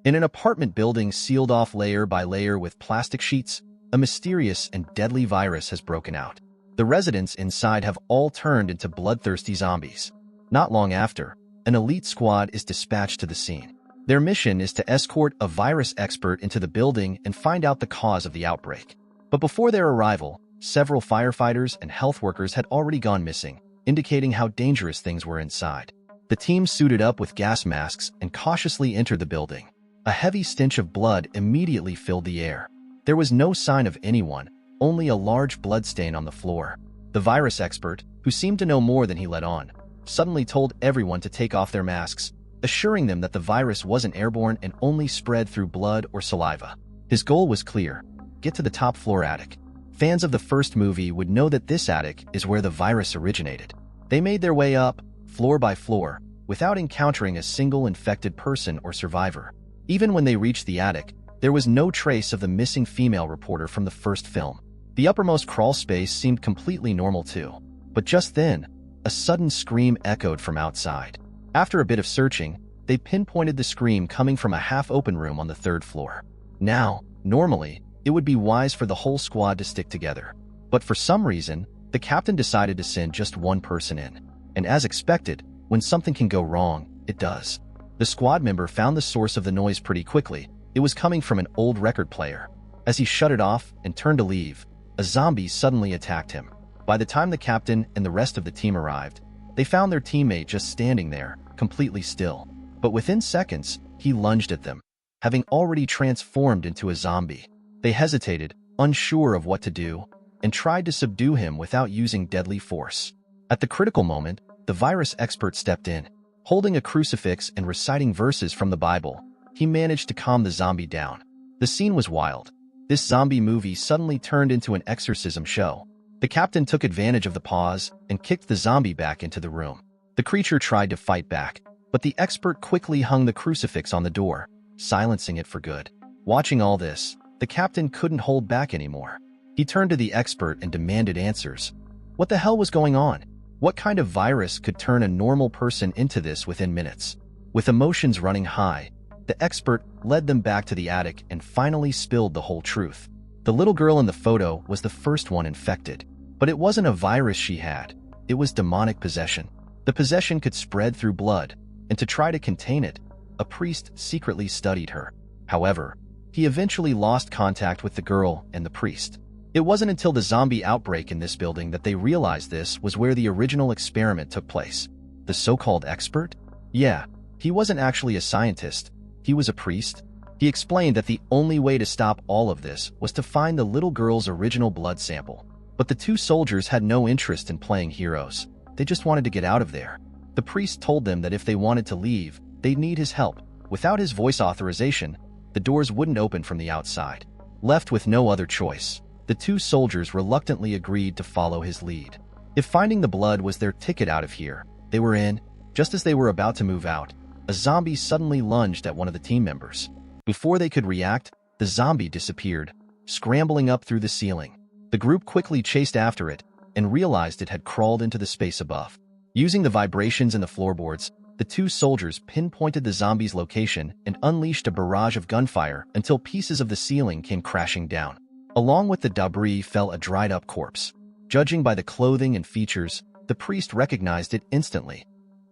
In an apartment building sealed off layer by layer with plastic sheets, a mysterious and deadly virus has broken out. The residents inside have all turned into bloodthirsty zombies. Not long after, an elite squad is dispatched to the scene. Their mission is to escort a virus expert into the building and find out the cause of the outbreak. But before their arrival, several firefighters and health workers had already gone missing, indicating how dangerous things were inside. The team suited up with gas masks and cautiously entered the building. A heavy stench of blood immediately filled the air. There was no sign of anyone, only a large bloodstain on the floor. The virus expert, who seemed to know more than he let on, suddenly told everyone to take off their masks, assuring them that the virus wasn't airborne and only spread through blood or saliva. His goal was clear: get to the top floor attic. Fans of the first movie would know that this attic is where the virus originated. They made their way up, floor by floor, without encountering a single infected person or survivor. Even when they reached the attic, there was no trace of the missing female reporter from the first film. The uppermost crawl space seemed completely normal too. But just then, a sudden scream echoed from outside. After a bit of searching, they pinpointed the scream coming from a half-open room on the third floor. Now, normally, it would be wise for the whole squad to stick together. But for some reason, the captain decided to send just one person in. And as expected, when something can go wrong, it does. The squad member found the source of the noise pretty quickly. It was coming from an old record player. As he shut it off and turned to leave, a zombie suddenly attacked him. By the time the captain and the rest of the team arrived, they found their teammate just standing there, completely still. But within seconds, he lunged at them, having already transformed into a zombie. They hesitated, unsure of what to do, and tried to subdue him without using deadly force. At the critical moment, the virus expert stepped in. Holding a crucifix and reciting verses from the Bible, he managed to calm the zombie down. The scene was wild. This zombie movie suddenly turned into an exorcism show. The captain took advantage of the pause and kicked the zombie back into the room. The creature tried to fight back, but the expert quickly hung the crucifix on the door, silencing it for good. Watching all this, the captain couldn't hold back anymore. He turned to the expert and demanded answers. What the hell was going on? What kind of virus could turn a normal person into this within minutes? With emotions running high, the expert led them back to the attic and finally spilled the whole truth. The little girl in the photo was the first one infected, but it wasn't a virus she had. It was demonic possession. The possession could spread through blood, and to try to contain it, a priest secretly studied her. However, he eventually lost contact with the girl and the priest. It wasn't until the zombie outbreak in this building that they realized this was where the original experiment took place. The so-called expert? Yeah, he wasn't actually a scientist. He was a priest. He explained that the only way to stop all of this was to find the little girl's original blood sample. But the two soldiers had no interest in playing heroes. They just wanted to get out of there. The priest told them that if they wanted to leave, they'd need his help. Without his voice authorization, the doors wouldn't open from the outside. Left with no other choice, the two soldiers reluctantly agreed to follow his lead. If finding the blood was their ticket out of here, they were in. Just as they were about to move out, a zombie suddenly lunged at one of the team members. Before they could react, the zombie disappeared, scrambling up through the ceiling. The group quickly chased after it and realized it had crawled into the space above. Using the vibrations in the floorboards, the two soldiers pinpointed the zombie's location and unleashed a barrage of gunfire until pieces of the ceiling came crashing down. Along with the debris fell a dried-up corpse. Judging by the clothing and features, the priest recognized it instantly.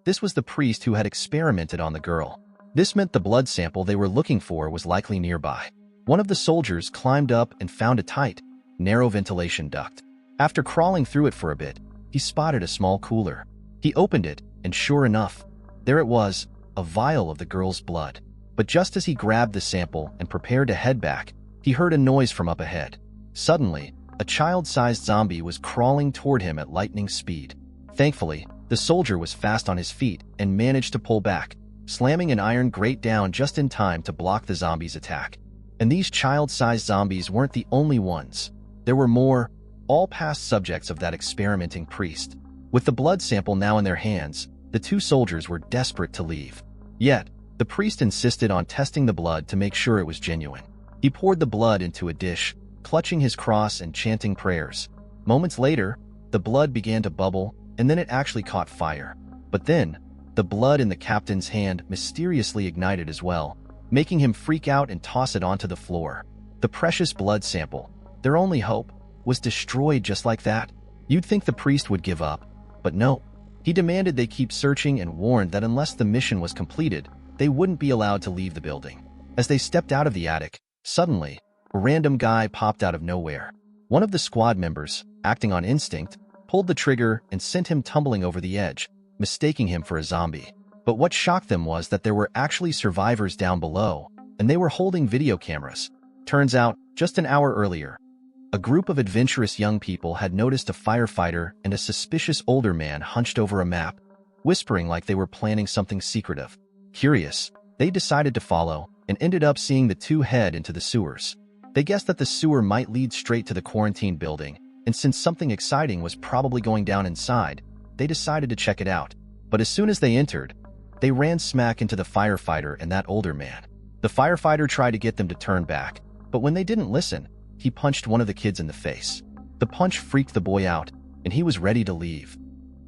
This was the priest who had experimented on the girl. This meant the blood sample they were looking for was likely nearby. One of the soldiers climbed up and found a tight, narrow ventilation duct. After crawling through it for a bit, he spotted a small cooler. He opened it, and sure enough, there it was, a vial of the girl's blood. But just as he grabbed the sample and prepared to head back, he heard a noise from up ahead. Suddenly, a child-sized zombie was crawling toward him at lightning speed. Thankfully, the soldier was fast on his feet and managed to pull back, slamming an iron grate down just in time to block the zombie's attack. And these child-sized zombies weren't the only ones. There were more, all past subjects of that experimenting priest. With the blood sample now in their hands, the two soldiers were desperate to leave. Yet, the priest insisted on testing the blood to make sure it was genuine. He poured the blood into a dish, clutching his cross and chanting prayers. Moments later, the blood began to bubble, and then it actually caught fire. But then, the blood in the captain's hand mysteriously ignited as well, making him freak out and toss it onto the floor. The precious blood sample, their only hope, was destroyed just like that. You'd think the priest would give up, but no. He demanded they keep searching and warned that unless the mission was completed, they wouldn't be allowed to leave the building. As they stepped out of the attic, suddenly, a random guy popped out of nowhere. One of the squad members, acting on instinct, pulled the trigger and sent him tumbling over the edge, mistaking him for a zombie. But what shocked them was that there were actually survivors down below, and they were holding video cameras. Turns out, just an hour earlier, a group of adventurous young people had noticed a firefighter and a suspicious older man hunched over a map, whispering like they were planning something secretive. Curious, they decided to follow and ended up seeing the two head into the sewers. They guessed that the sewer might lead straight to the quarantine building, and since something exciting was probably going down inside, they decided to check it out. But as soon as they entered, they ran smack into the firefighter and that older man. The firefighter tried to get them to turn back, but when they didn't listen, he punched one of the kids in the face. The punch freaked the boy out, and he was ready to leave.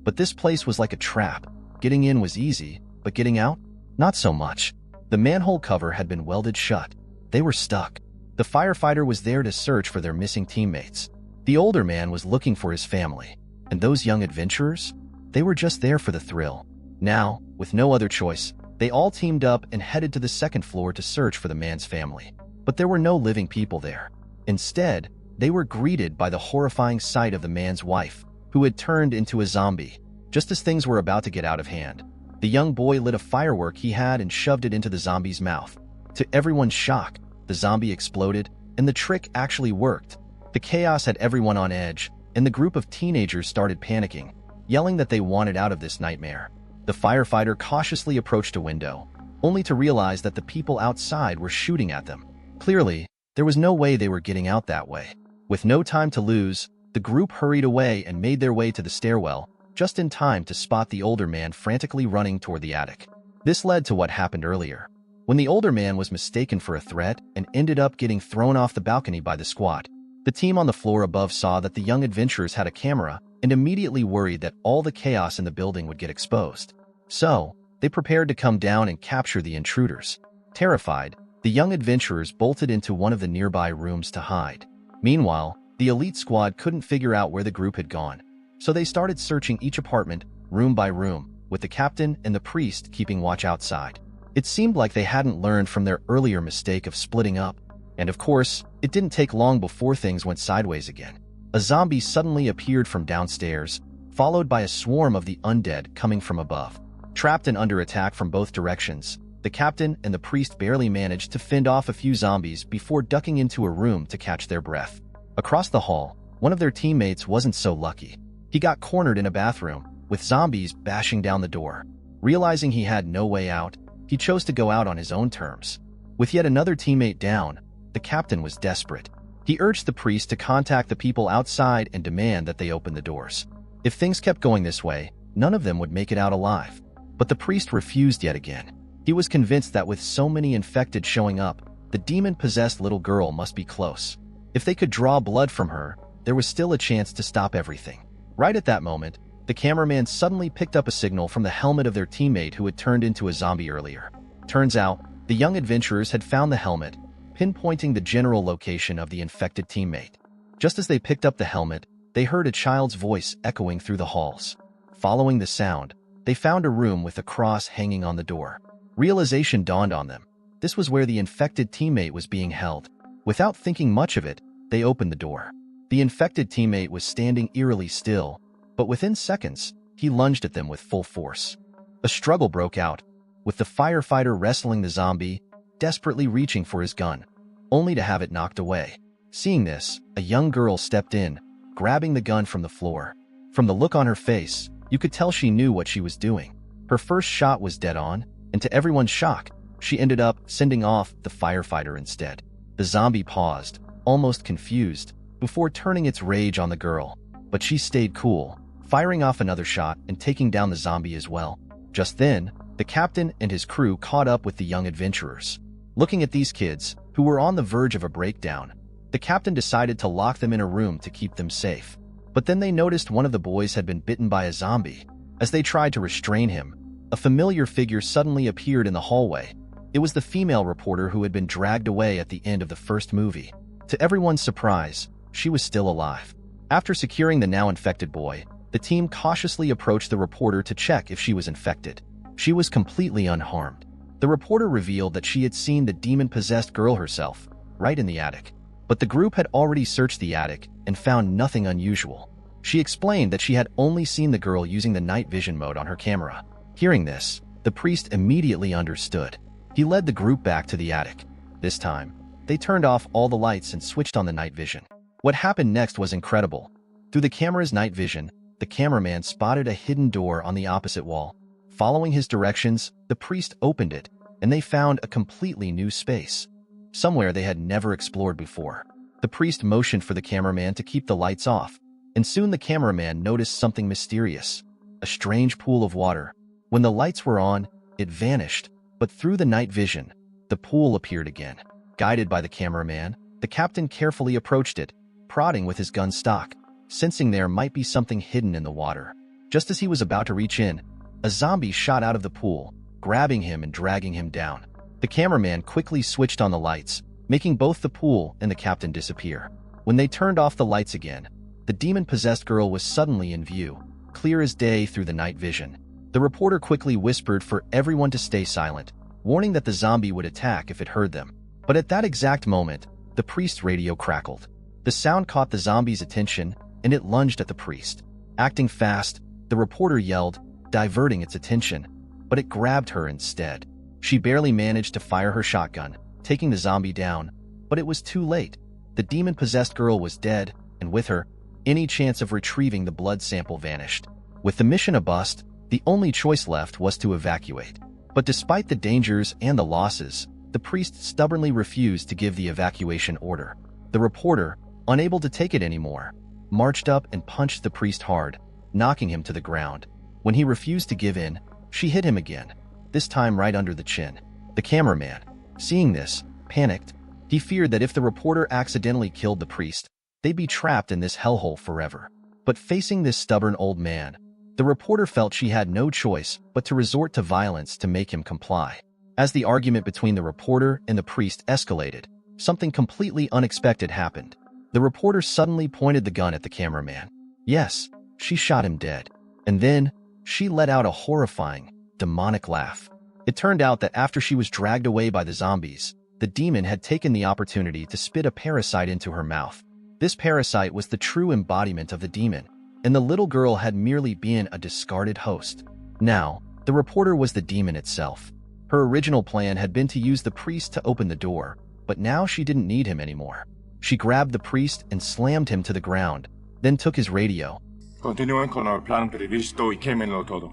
But this place was like a trap. Getting in was easy, but getting out? Not so much. The manhole cover had been welded shut. They were stuck. The firefighter was there to search for their missing teammates. The older man was looking for his family. And those young adventurers? They were just there for the thrill. Now, with no other choice, they all teamed up and headed to the second floor to search for the man's family. But there were no living people there. Instead, they were greeted by the horrifying sight of the man's wife, who had turned into a zombie. Just as things were about to get out of hand, the young boy lit a firework he had and shoved it into the zombie's mouth. To everyone's shock, the zombie exploded, and the trick actually worked. The chaos had everyone on edge, and the group of teenagers started panicking, yelling that they wanted out of this nightmare. The firefighter cautiously approached a window, only to realize that the people outside were shooting at them. Clearly, there was no way they were getting out that way. With no time to lose, the group hurried away and made their way to the stairwell, just in time to spot the older man frantically running toward the attic. This led to what happened earlier, when the older man was mistaken for a threat and ended up getting thrown off the balcony by the squad. The team on the floor above saw that the young adventurers had a camera and immediately worried that all the chaos in the building would get exposed. So, they prepared to come down and capture the intruders. Terrified, the young adventurers bolted into one of the nearby rooms to hide. Meanwhile, the elite squad couldn't figure out where the group had gone, so they started searching each apartment, room by room, with the captain and the priest keeping watch outside. It seemed like they hadn't learned from their earlier mistake of splitting up, and of course, it didn't take long before things went sideways again. A zombie suddenly appeared from downstairs, followed by a swarm of the undead coming from above. Trapped and under attack from both directions, the captain and the priest barely managed to fend off a few zombies before ducking into a room to catch their breath. Across the hall, one of their teammates wasn't so lucky. He got cornered in a bathroom, with zombies bashing down the door. Realizing he had no way out, he chose to go out on his own terms. With yet another teammate down, the captain was desperate. He urged the priest to contact the people outside and demand that they open the doors. If things kept going this way, none of them would make it out alive. But the priest refused yet again. He was convinced that with so many infected showing up, the demon-possessed little girl must be close. If they could draw blood from her, there was still a chance to stop everything. Right at that moment, the cameraman suddenly picked up a signal from the helmet of their teammate who had turned into a zombie earlier. Turns out, the young adventurers had found the helmet, pinpointing the general location of the infected teammate. Just as they picked up the helmet, they heard a child's voice echoing through the halls. Following the sound, they found a room with a cross hanging on the door. Realization dawned on them. This was where the infected teammate was being held. Without thinking much of it, they opened the door. The infected teammate was standing eerily still, but within seconds, he lunged at them with full force. A struggle broke out, with the firefighter wrestling the zombie, desperately reaching for his gun, only to have it knocked away. Seeing this, a young girl stepped in, grabbing the gun from the floor. From the look on her face, you could tell she knew what she was doing. Her first shot was dead on, and to everyone's shock, she ended up sending off the firefighter instead. The zombie paused, almost confused, before turning its rage on the girl. But she stayed cool, firing off another shot and taking down the zombie as well. Just then, the captain and his crew caught up with the young adventurers. Looking at these kids, who were on the verge of a breakdown, the captain decided to lock them in a room to keep them safe. But then they noticed one of the boys had been bitten by a zombie. As they tried to restrain him, a familiar figure suddenly appeared in the hallway. It was the female reporter who had been dragged away at the end of the first movie. To everyone's surprise, she was still alive. After securing the now-infected boy, the team cautiously approached the reporter to check if she was infected. She was completely unharmed. The reporter revealed that she had seen the demon-possessed girl herself, right in the attic. But the group had already searched the attic and found nothing unusual. She explained that she had only seen the girl using the night vision mode on her camera. Hearing this, the priest immediately understood. He led the group back to the attic. This time, they turned off all the lights and switched on the night vision. What happened next was incredible. Through the camera's night vision, the cameraman spotted a hidden door on the opposite wall. Following his directions, the priest opened it, and they found a completely new space, somewhere they had never explored before. The priest motioned for the cameraman to keep the lights off, and soon the cameraman noticed something mysterious, a strange pool of water. When the lights were on, it vanished, but through the night vision, the pool appeared again. Guided by the cameraman, the captain carefully approached it, prodding with his gun stock, sensing there might be something hidden in the water. Just as he was about to reach in, a zombie shot out of the pool, grabbing him and dragging him down. The cameraman quickly switched on the lights, making both the pool and the captain disappear. When they turned off the lights again, the demon-possessed girl was suddenly in view, clear as day through the night vision. The reporter quickly whispered for everyone to stay silent, warning that the zombie would attack if it heard them. But at that exact moment, the priest's radio crackled. The sound caught the zombie's attention, and it lunged at the priest. Acting fast, the reporter yelled, diverting its attention, but it grabbed her instead. She barely managed to fire her shotgun, taking the zombie down, but it was too late. The demon-possessed girl was dead, and with her, any chance of retrieving the blood sample vanished. With the mission a bust, the only choice left was to evacuate. But despite the dangers and the losses, the priest stubbornly refused to give the evacuation order. The reporter, unable to take it anymore, marched up and punched the priest hard, knocking him to the ground. When he refused to give in, she hit him again, this time right under the chin. The cameraman, seeing this, panicked. He feared that if the reporter accidentally killed the priest, they'd be trapped in this hellhole forever. But facing this stubborn old man, the reporter felt she had no choice but to resort to violence to make him comply. As the argument between the reporter and the priest escalated, something completely unexpected happened. The reporter suddenly pointed the gun at the cameraman. Yes, she shot him dead. And then, she let out a horrifying, demonic laugh. It turned out that after she was dragged away by the zombies, the demon had taken the opportunity to spit a parasite into her mouth. This parasite was the true embodiment of the demon, and the little girl had merely been a discarded host. Now, the reporter was the demon itself. Her original plan had been to use the priest to open the door, but now she didn't need him anymore. She grabbed the priest and slammed him to the ground, then took his radio. Continúen con el plan previsto y quémenlo todo.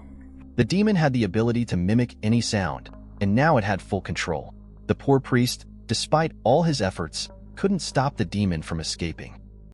The demon had the ability to mimic any sound, and now it had full control. The poor priest, despite all his efforts, couldn't stop the demon from escaping.